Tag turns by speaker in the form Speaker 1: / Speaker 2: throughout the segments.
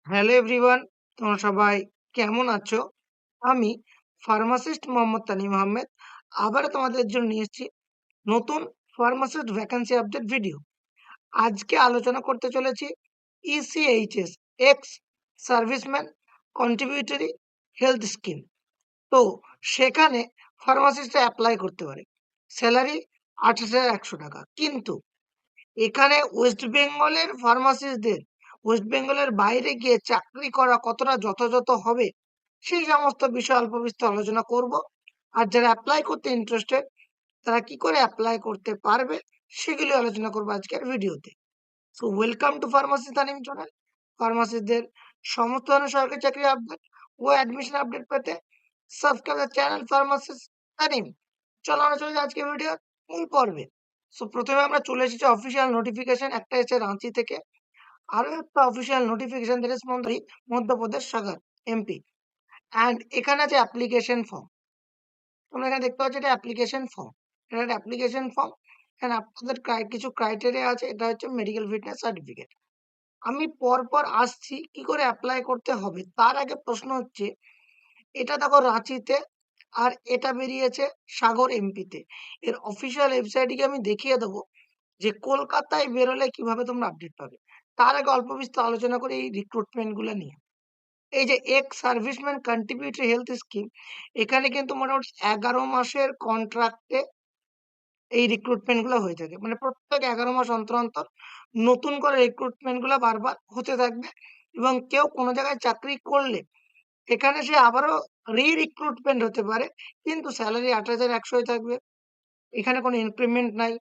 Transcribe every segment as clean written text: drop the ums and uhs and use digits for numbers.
Speaker 1: Hello everyone, তোমরা সবাই কেমন আছো? আমি ফার্মাসিস্ট মোহাম্মদ তানিম আহমেদ আবারও তোমাদের জন্য নিয়ে এসেছি নতুন ফার্মাসিস্ট ভ্যাকেন্সি আপডেট ভিডিও। আজকে আলোচনা করতে চলেছি ECHS ex serviceman contributory health scheme. তো সেখানে ফার্মাসিস্টরা অ্যাপ্লাই করতে পারে। স্যালারি 28,100 টাকা। কিন্তু এখানে ওয়েস্ট বেঙ্গলের ফার্মাসিস্টদের ওয়েস্ট বেঙ্গলের বাইরে গিয়ে চাকরি করা কতটা যথাযথ হবে সেই সমস্ত বিষয় অল্প বিস্তর আলোচনা করব। আর যারা অ্যাপ্লাই করতে ইন্টারেস্টেড তারা কি করে অ্যাপ্লাই করতে পারবে সেগুলি আলোচনা করবো আজকের ভিডিওতে। So welcome to pharmacy Tanim channel. ফার্মাসিস্টদের সমস্ত ধরনের সরকারি চাকরি আপডেট ও অ্যাডমিশন আপডেট পেতে subscribe the channel pharmacist Tanim. চলো আমরা চলে যাই আজকের ভিডিও মূল পর্বে। সো প্রথমে আমরা চলে এসেছি অফিসিয়াল নোটিফিকেশন, একটা এসেছে রাঁচি থেকে, আরো একটা অফিসিয়াল নোটিফিকেশন দিয়েছে মধ্যপ্রদেশ সরকার এমপি। অ্যান্ড এখানে আছে অ্যাপ্লিকেশন ফর্ম। তোমরা এখানে দেখতে পাচ্ছ এটা অ্যাপ্লিকেশন ফর্ম। এটা একটা অ্যাপ্লিকেশন ফর্ম এন্ড আপনাদের কিছু ক্রাইটেরিয়া আছে। এটা হচ্ছে মেডিকেল ফিটনেস সার্টিফিকেট। আমি পরপর আসছি কি করে অ্যাপ্লাই করতে হবে। তার আগে প্রশ্ন হচ্ছে, এটা দেখো রাঁচিতে আর এটা বেরিয়েছে সাগর এমপিতে। এর অফিসিয়াল ওয়েবসাইটে গিয়ে আমি দেখিয়ে দেবো যে কলকাতায় বেরোলে কিভাবে তোমরা আপডেট পাবে। তার আগে অল্প বিস্তর আলোচনা করি এই রিক্রুটমেন্ট গুলো নিয়ে। এই যে ex serviceman contributory health scheme, এখানে কিন্তু মোটামুটি 11 মাসের কন্ট্রাক্টে এই রিক্রুটমেন্ট গুলো হয়ে থাকে। মানে প্রত্যেক 11 মাস অন্তর অন্তর নতুন করে রিক্রুটমেন্ট গুলো বারবার হতে থাকবে। এবং কেউ কোনো জায়গায় চাকরি করলে এখানে সে আবারও রিক্রুটমেন্ট হতে পারে, কিন্তু স্যালারি 28,100 থাকবে। এখানে কোনো ইনক্রিমেন্ট নাই।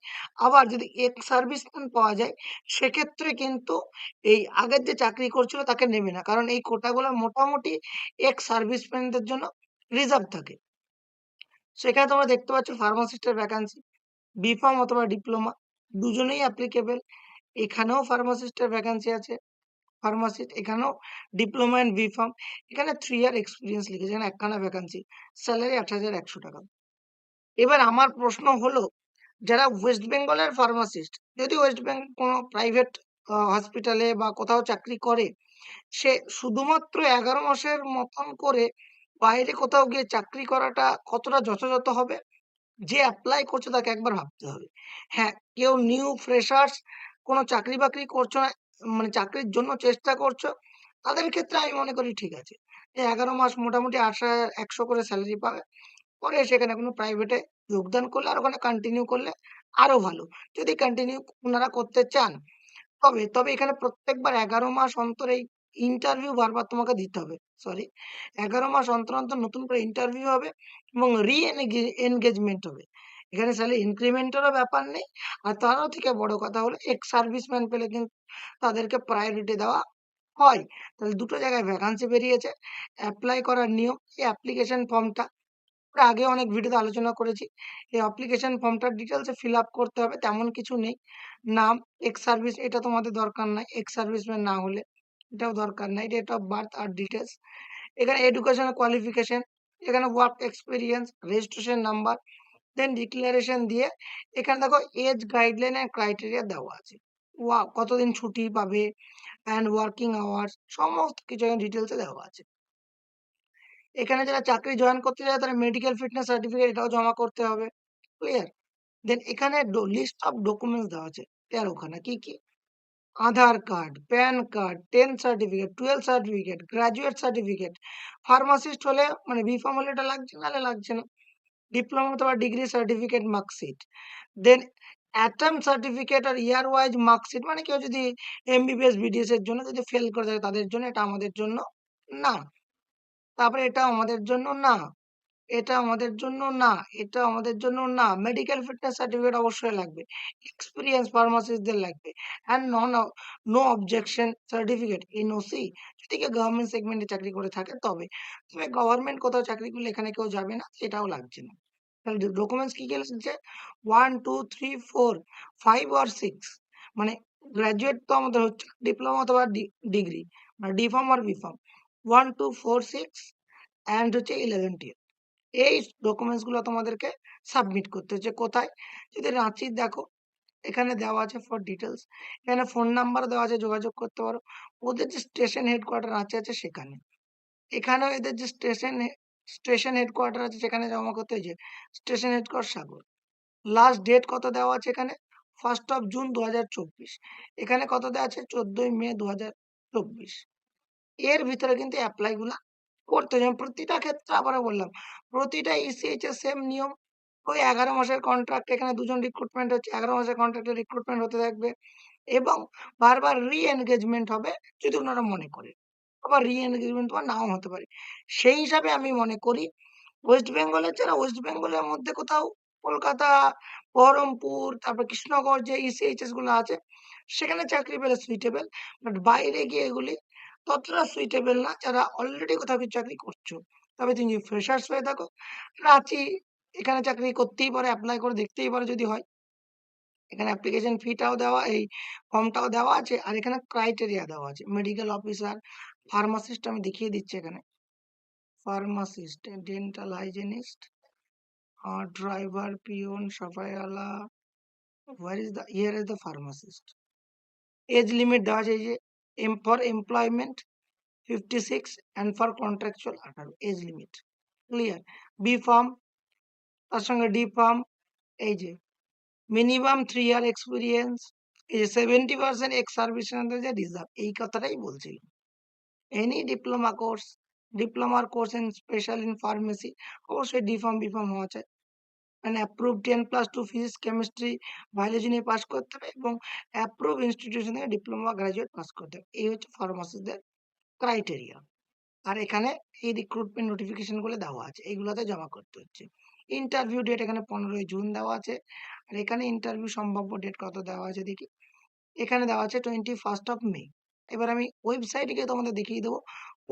Speaker 1: আবার যদি এক্স সার্ভিসম্যান পাওয়া যায় সেক্ষেত্রে কিন্তু এই আগের যে চাকরি করছিল তাকে নেবে না, কারণ এই কোটাগুলো মোটামুটি এক্স সার্ভিসম্যানদের জন্য রিজার্ভ থাকে। সেখানে তোমরা দেখতে পাচ্ছ ফার্মাসিস্টের ভ্যাকান্সি, বিফার্ম অথবা ডিপ্লোমা দুজনেই অ্যাপ্লিকেবল। এখানেও ফার্মাসিস্টের ভ্যাকান্সি আছে, ফার্মাসিস্ট এখানেও ডিপ্লোমা এন্ড বিফার্ম। এখানে 3 ইয়ার এক্সপিরিয়েন্স লিখেছে, এখানে একখানা ভ্যাকান্সি, স্যালারি 28,100 টাকা। এবার আমার প্রশ্ন হলো, যারা ওয়েস্ট বেঙ্গলের ফার্মাসিস্ট, যদি ওয়েস্ট বেঙ্গল কোনো প্রাইভেট হসপিটালে বা কোথাও চাকরি করে, সে শুধুমাত্র 11 মাসের মতন করে বাইরে কোথাও গিয়ে চাকরি করাটা কতটা যথাযথ হবে? যে এপ্লাই করছে তাকে একবার ভাবতে হবে। হ্যাঁ, কেউ নিউ ফ্রেশার্স, কোনো চাকরি-বাকরি করছো না, মানে চাকরির জন্য চেষ্টা করছো, তাদের ক্ষেত্রে আমি মনে করি ঠিক আছে। যে 11 মাস মোটামুটি 28,100 করে স্যালারি পাবে। পরে সেখানে কোনো প্রাইভেটে যোগদান করলে আর ওখানে কন্টিনিউ করলে আরো ভালো। যদি কন্টিনিউ উনারা করতে চান, তবে এখানে প্রত্যেকবার 11 মাস অন্তর এই ইন্টারভিউ বারবার তোমাকে দিতে হবে। সরি, 11 মাস অন্তর, অন্তর নতুন করে ইন্টারভিউ হবে এবং এনগেজমেন্ট হবে। এখানে স্যালারি ইনক্রিমেন্টেরও ব্যাপার নেই। আর তারও থেকে বড় কথা হলো এক্স সার্ভিসম্যান পেলে কিন্তু তাদেরকে প্রায়োরিটি দেওয়া হয়। তাহলে দুটো জায়গায় ভ্যাকান্সি বেরিয়েছে। এপ্লাই করার নিয়ম, এই অ্যাপ্লিকেশন ফর্মটা আমরা আগে অনেক ভিডিওতে আলোচনা করেছি। এই অ্যাপ্লিকেশন ফর্মটার ডিটেলস ফিল আপ করতে হবে, তেমন কিছু নেই। নাম, এক্স সার্ভিস এটা তোমাদের দরকার নাই, এক্স সার্ভিসম্যান না হলে এটাও দরকার নাই। ডেট অফ বার্থ আর ডিটেলস। এখানে এডুকেশনাল কোয়ালিফিকেশন, এখানে work experience, registration number, then declaration দিয়ে এখানে দেখো এজ গাইডলাইন এন্ড ক্রাইটেরিয়া দেওয়া আছে। কতদিন ছুটি পাবে অ্যান্ড ওয়ার্কিং আওয়ার্স সমস্ত কিছু এখানে ডিটেলসে দেওয়া আছে। এখানে যারা চাকরি জয়েন করতে চায় তারা মেডিকেল ফিটনেস সার্টিফিকেট এটাও জমা করতে হবে। ক্লিয়ার? দেন এখানে লিস্ট অফ ডকুমেন্টস দেওয়া আছে 13খানা। কি, কি? Aadhaar card, PAN card, 10th certificate, 12th certificate, graduate certificate. Pharmacist হলে মানে বি.ফার্ম হলে এটা লাগছে, নাহলে লাগছে না। ডিপ্লোমা অথবা ডিগ্রি সার্টিফিকেট, মার্কশিট। দেন অ্যাটেম্প্ট সার্টিফিকেট আর ইয়ার ওয়াইজ মার্কশিট, মানে কেউ যদি এমবিবিএস, বিডিএস এর জন্য যদি ফেল করে থাকে তাদের জন্য, এটা আমাদের জন্য না। তারপরে এটা আমাদের জন্য না, এটা আমাদের জন্য না, এটা আমাদের জন্য না। মেডিকেল ফিটনেস সার্টিফিকেট অবশ্যই লাগবে। এক্সপেরিয়েন্স ফার্মাসিস্টদের লাগবে। And no objection certificate, NOC, যদি কেউ গভর্নমেন্ট সেগমেন্টে চাকরি করে থাকে তবে। তবে গভর্নমেন্ট কোথাও চাকরি করলে এখানে কেউ যাবে না, সেটাও লাগছে না। তাহলে ডকুমেন্টস কি কি লাগছে? 1, 2, 3, 4, 5 or 6, মানে গ্র্যাজুয়েট তো আমাদের হচ্ছে, ডিপ্লোমা অথবা ডিগ্রি, মানে ডি-ফার্ম আর বি-ফার্ম। 1, 2, 4, 6 অ্যান্ড হচ্ছে 11, 12। এই ডকুমেন্টস গুলো তোমাদেরকে সাবমিট করতে হচ্ছে। কোথায়? যদি রাঁচির দেখো, এখানে দেওয়া আছে ফর ডিটেলস। এখানে ফোন নাম্বার দেওয়া আছে, যোগাযোগ করতে পারো। ওদের যে স্টেশন হেডকোয়ার্টার আছে সেখানে। এখানেও এদের যে স্টেশন হেডকোয়ার্টার আছে সেখানে জমা করতে হয়েছে স্টেশন হেডকোয়ার্টার সাগর। লাস্ট ডেট কত দেওয়া আছে এখানে? 1st of June 2024। এখানে কত দেওয়া আছে? 14ই মে 2024। এর ভিতরে কিন্তু এপ্লাই গুলা করতে হবে। যেমন প্রতিটা ক্ষেত্রে আবারও বললাম, প্রতিটা ECH এর সেম নিয়ম। ওই 11 মাসের কন্ট্রাক্ট, এখানে 2 জন রিক্রুটমেন্ট হচ্ছে, 11 মাসের কন্ট্রাক্টে রিক্রুটমেন্ট হতে থাকবে এবং বারবার রি-এনগেজমেন্ট হবে যদি ওনারা মনে করে। আবার রি-এনগেজমেন্ট তোমার নাও হতে পারে। সেই হিসাবে আমি মনে করি ওয়েস্ট বেঙ্গলের যারা ওয়েস্ট বেঙ্গলের মধ্যে কোথাও কলকাতা, বহরমপুর, তারপর কৃষ্ণনগর যে ECHS গুলো আছে সেখানে চাকরি পেলে সুইটেবল। বাট বাইরে গিয়ে এগুলি ততটা সুইটেবল না যারা অলরেডি কোথাও কিছু চাকরি করছো। তবে তুমি যদি ফ্রেশার্স হয়ে থাকো, রাঁচি এখানে চাকরি করতেই পারো, এপ্লাই করে দেখতেই পারো যদি হয়। এখানে অ্যাপ্লিকেশন ফিটাও দেওয়া, এই ফর্মটাও দেওয়া আছে। আর এখানে ক্রাইটেরিয়া দেওয়া আছে। মেডিকেল অফিসার, ফার্মাসিস্ট আমি দেখিয়ে দিচ্ছি এখানে। Pharmacist, dental hygienist, driver, peon, সাফাইওয়ালা, here is the pharmacist. Age limit দেওয়া আছে এই যে for employment 56 and for contractual 18 age limit. Clear? B pharm, তার সঙ্গে ডি ফার্ম, এই যে মিনিমাম 3 ইয়ার এক্সপিরিয়েন্স, এই যে 70% এক্স সার্ভিস যে রিজার্ভ, এই কথাটাই বলছিলাম। এনি ডিপ্লোমার course in special in pharmacy, অবশ্যই ডি ফার্ম বি ফার্ম হওয়া চাই। মানে অ্যাপ্রুভ 10+2 ফিজিক্স, কেমিস্ট্রি, বায়োলজি নিয়ে পাস করতে হবে এবং অ্যাপ্রুভ ইনস্টিটিউশন থেকে ডিপ্লোমা গ্রাজুয়েট পাস করতে হবে। এই হচ্ছে ফার্মাসিস্টদের ক্রাইটেরিয়া। আর এখানে এই রিক্রুটমেন্ট নোটিফিকেশন গুলো দেওয়া আছে, এইগুলোতে জমা করতে হচ্ছে। ইন্টারভিউ ডেট এখানে 15ই জুন দেওয়া আছে। আর এখানে ইন্টারভিউ সম্ভাব্য ডেট কত দেওয়া আছে দেখি। এখানে দেওয়া আছে 21st অফ মে। এবার আমি ওয়েবসাইটে গিয়ে তোমাদের দেখিয়ে দেবো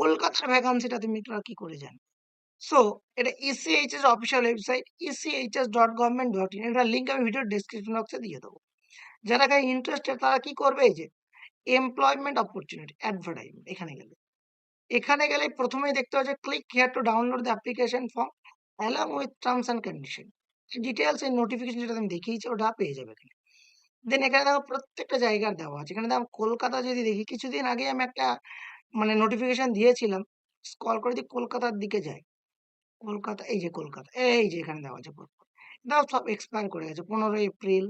Speaker 1: কলকাতার ভ্যাকান্সিটা তুমি কি করে জানো। সো এটা ECHS অফিসিয়াল ওয়েবসাইট ECHS.government.in, এটার লিঙ্ক আমি ভিডিও ডেসক্রিপশন বক্সে দিয়ে দেবো। যারা এখানে ইন্টারেস্টেড তারা কি করবে, এই যে এমপ্লয়মেন্ট অপরচুনিটি অ্যাডভার্টাইজমেন্ট, এখানে গেলে প্রথমেই দেখতে পাচ্ছে click here to download the application form along with terms and condition. Details এই নোটিফিকেশন যেটা আমি দেখিয়েছি ওটা পেয়ে যাবে এখানে। দেন এখানে দেখো প্রত্যেকটা জায়গার দেওয়া আছে। এখানে দেখো কলকাতা যদি দেখি, কিছুদিন আগে আমি একটা মানে নোটিফিকেশন দিয়েছিলাম, স্ক্রল করে যদি কলকাতার দিকে যাই, কলকাতা, এই যে কলকাতা, এই যে এখানে দেওয়া আছে কলকাতা। এটাও সব এক্সপায়ার করে গেছে 15 এপ্রিল,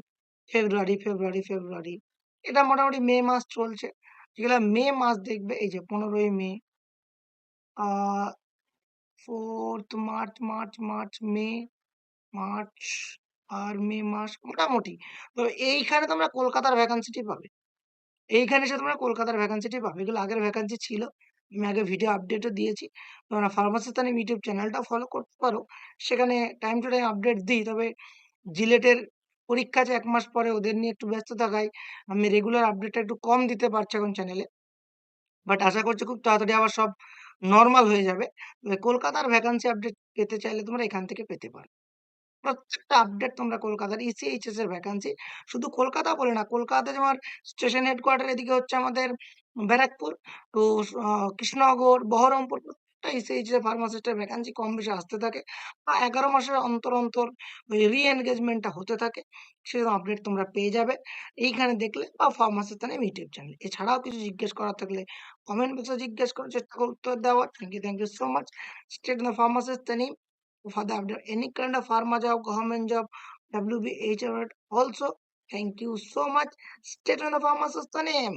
Speaker 1: ফেব্রুয়ারি। এটা মোটামুটি মে মাস চলছে। যেগুলা মে মাস দেখবে, এই যে 15ই মে, 4th মার্চ, মে, মার্চ আর মে মাস মোটামুটি। তো এইখানে তোমরা কলকাতার ভ্যাকান্সিটি পাবে। এইখানে এসে তোমরা কলকাতার ভ্যাকান্সিটি পাবে। এগুলো আগের ভ্যাকান্সি ছিল। আমি আগে ভিডিও আপডেটও দিয়েছি। তোমরা ফার্মাসিস্টানিম ইউটিউব চ্যানেলটাও ফলো করতে পারো। সেখানে টাইম টু টাইম আপডেট দিই। তবে জিলেটের পরীক্ষা আছে 1 মাস পরে, ওদের নিয়ে একটু ব্যস্ত থাকায় আমি রেগুলার আপডেটটা একটু কম দিতে পারছি এখন চ্যানেলে। বাট আশা করছি খুব তাড়াতাড়ি আবার সব নরমাল হয়ে যাবে। কলকাতার ভ্যাকান্সি আপডেট পেতে চাইলে তোমরা এখান থেকে পেতে পারো। প্রত্যেকটা আপডেট তোমরা কলকাতার ECHS এর ভ্যাকান্সি, শুধু কলকাতা বলে না, কলকাতাতে যেমন স্টেশন হেডকোয়ার্টার এদিকে হচ্ছে আমাদের ব্যারাকপুর, তো কৃষ্ণনগর, বহরমপুর, প্রত্যেকটা ECHS এর ফার্মাসিস্টের ভ্যাকান্সি কম বেশি আসতে থাকে। 11 মাসের অন্তর ওই রি-এনগেজমেন্টটা হতে থাকে। সেরকম আপডেট তোমরা পেয়ে যাবে এইখানে দেখলে বা ফার্মাসিস্টানিম ইউটিউব চ্যানেল। এছাড়াও কিছু জিজ্ঞেস করার থাকলে কমেন্ট বক্সে জিজ্ঞেস করো, চেষ্টা করব উত্তর দেওয়ার। Thank you so much. Stay tuned the ফার্মাসিস্টানিম for the update any kind of pharma job, government job, WB, HR also. Thank you so much. Stay tuned for pharmacist name.